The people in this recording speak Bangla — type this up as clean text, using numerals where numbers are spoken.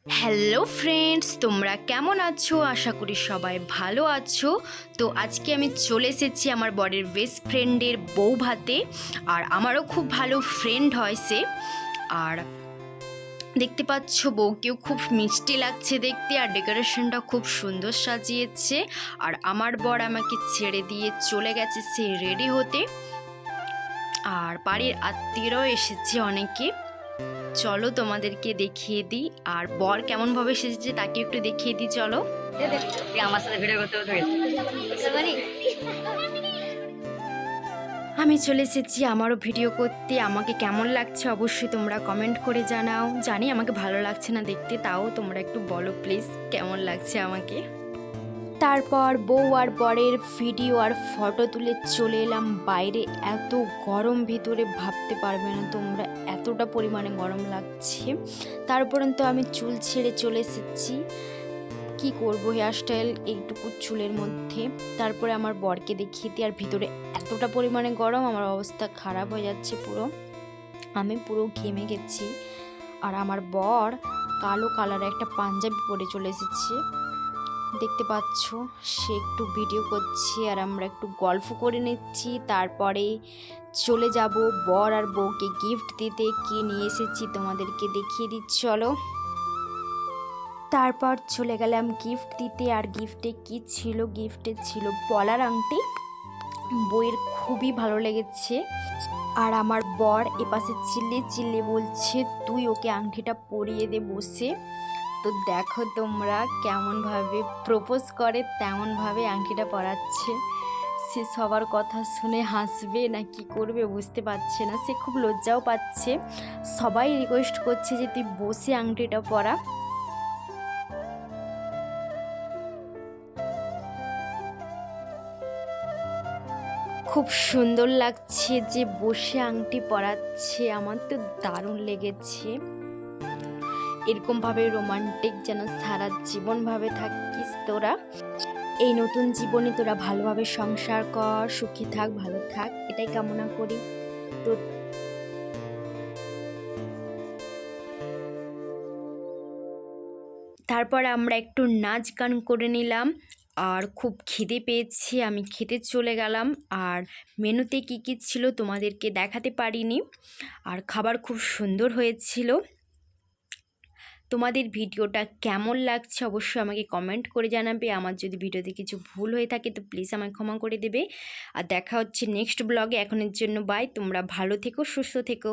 হ্যালো ফ্রেন্ডস, তোমরা কেমন আছো? আশা করি সবাই ভালো আছো। তো আজকে আমি চলে এসেছি আমার বরের বেস্ট ফ্রেন্ডের বউ ভাতে। আর আমারও খুব ভালো ফ্রেন্ড হয় সে। আর দেখতে পাচ্ছ বউকেও খুব মিষ্টি লাগছে দেখতে, আর ডেকোরেশনটা খুব সুন্দর সাজিয়েছে। আর আমার বর আমাকে ছেড়ে দিয়ে চলে গেছে সে রেডি হতে। আর বাড়ির আত্মীয়রাও এসেছে অনেকে। চলো তোমাদেরকে দেখিয়ে দিই, আর বর কেমন ভাবে এসেছে তাকে একটু দেখিয়ে দিই। চলো। আমার সাথে ভিডিও করতে হতো। আমি চলে এসেছি আমারও ভিডিও করতে। আমাকে কেমন লাগছে অবশ্যই তোমরা কমেন্ট করে জানাও। জানি আমাকে ভালো লাগছে না দেখতে, তাও তোমরা একটু বলো প্লিজ কেমন লাগছে আমাকে। তারপর বউ আর বরের ভিডিও আর ফটো তুলে চলে এলাম বাইরে। এত গরম ভিতরে ভাবতে পারবে না তোমরা, এতটা পরিমাণে গরম লাগছে। তারপরন্ত আমি চুল ছেড়ে চলে এসেছি। কি করব, হেয়ারস্টাইল এইটুকু চুলের মধ্যে। তারপরে আমার বরকে দেখিয়ে দিই। আর ভিতরে এতটা পরিমাণে গরম, আমার অবস্থা খারাপ হয়ে যাচ্ছে পুরো। আমি পুরো ঘেমে গেছি। আর আমার বর কালো কালারের একটা পাঞ্জাবি পরে চলে এসেছে, দেখতে পাচ্ছ। সে একটু ভিডিও করছে আর আমরা একটু গল্প করে নিচ্ছি। তারপরে চলে যাব বর আর বউকে গিফট দিতে। কি নিয়ে এসেছি তোমাদেরকে দেখিয়ে দিচ্ছি, চলো। তারপর চলে গেলাম গিফট দিতে। আর গিফটে কি ছিল? গিফটে ছিল পলার আংটি। বইয়ের খুবই ভালো লেগেছে। আর আমার বর এপাশে চিল্লে চিল্লে বলছে তুই ওকে আংটিটা পরিয়ে দে বসে। তো দেখো তোমরা কেমনভাবে প্রপোজ করে তেমনভাবে আংটিটা পরাচ্ছে। সে সবার কথা শুনে হাসবে না কি করবে বুঝতে পারছে না। সে খুব লজ্জাও পাচ্ছে। সবাই রিকোয়েস্ট করছে যে তুই বসে আংটিটা পরা। খুব সুন্দর লাগছে যে বসে আংটি পরাচ্ছে। আমার তো দারুণ লেগেছে। এরকমভাবে রোমান্টিক যেন সারা জীবনভাবে থাকিস তোরা। এই নতুন জীবনে তোরা ভালোভাবে সংসার কর, সুখী থাক, ভালো থাক, এটাই কামনা করি। তো তারপর আমরা একটু নাচ গান করে নিলাম। আর খুব খিদে পেয়েছে, আমি খেতে চলে গেলাম। আর মেনুতে কি কি ছিল তোমাদেরকে দেখাতে পারিনি। আর খাবার খুব সুন্দর হয়েছিল। তোমাদের ভিডিওটা কেমন লাগছে অবশ্যই আমাকে কমেন্ট করে জানাবে। আমার যদি ভিডিওতে কিছু ভুল হয়ে থাকে তো প্লিজ আমাকে ক্ষমা করে দেবে। আর দেখা হচ্ছে নেক্সট ব্লগে। এখনের জন্য বাই। তোমরা ভালো থেকো, সুস্থ থেকো।